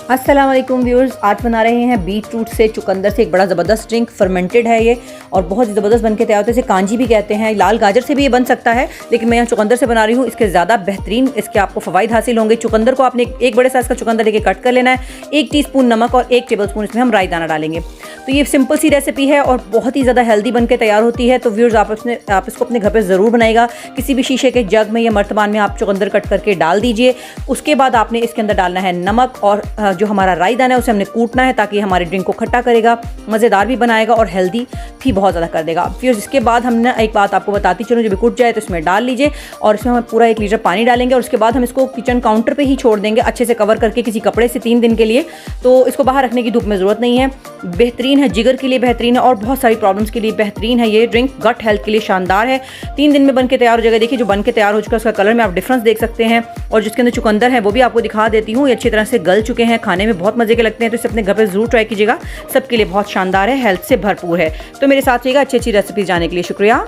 अस्सलाम वालेकुम व्यूअर्स, आज बना रहे हैं बीट रूट से चुकंदर से एक बड़ा ज़बरदस्त ड्रिंक। फर्मेंटेड है ये और बहुत ही ज़बरदस्त बन के तैयार होता है। इसे कांजी भी कहते हैं। लाल गाजर से भी ये बन सकता है, लेकिन मैं यहाँ चुकंदर से बना रही हूँ। इसके ज़्यादा बेहतरीन इसके आपको फ़वाइद हासिल होंगे। चुकंदर को आपने एक बड़े साइज़ का चुकंदर लेके कट कर लेना है। 1 टीस्पून नमक और 1 टेबलस्पून इसमें हम राई दाना डालेंगे। तो ये सिंपल सी रेसिपी है और बहुत ही ज़्यादा हेल्दी बन के तैयार होती है। तो व्यूअर्स आप इसको अपने घर पर ज़रूर बनाएगा। किसी भी शीशे के जग में या मर्तबान में आप चुकंदर कट करके डाल दीजिए। उसके बाद आपने इसके अंदर डालना है नमक और जो हमारा राई दाना है उसे हमने कूटना है, ताकि हमारे ड्रिंक को खट्टा करेगा, मज़ेदार भी बनाएगा और हेल्दी भी बहुत ज़्यादा कर देगा। फिर इसके बाद हमने एक बात आपको बताती चलूँ, जब कुट जाए तो इसमें डाल लीजिए और इसमें हम पूरा 1 लीटर पानी डालेंगे और उसके बाद हम इसको किचन काउंटर पे ही छोड़ देंगे अच्छे से कवर करके किसी कपड़े से 3 दिन के लिए। तो इसको बाहर रखने की धूप में ज़रूरत नहीं है। बेहतरीन है, जिगर के लिए बेहतरीन है और बहुत सारी प्रॉब्लम्स के लिए बेहतरीन है। ये ड्रिंक गट हेल्थ के लिए शानदार है। 3 दिन में बन के तैयार हो जाएगा। देखिए जो बन के तैयार हो चुका है उसका कलर में आप डिफरेंस देख सकते हैं और जिसके अंदर चुकंदर है वो भी आपको दिखा देती हूँ। ये अच्छी तरह से गल चुके हैं, खाने में बहुत मज़े के लगते हैं। तो इसे अपने घर पर ज़रूर ट्राई कीजिएगा, सबके लिए बहुत शानदार है, हेल्थ से भरपूर है। तो मेरे साथ रहिएगा अच्छी अच्छी रेसिपी जाने के लिए। शुक्रिया।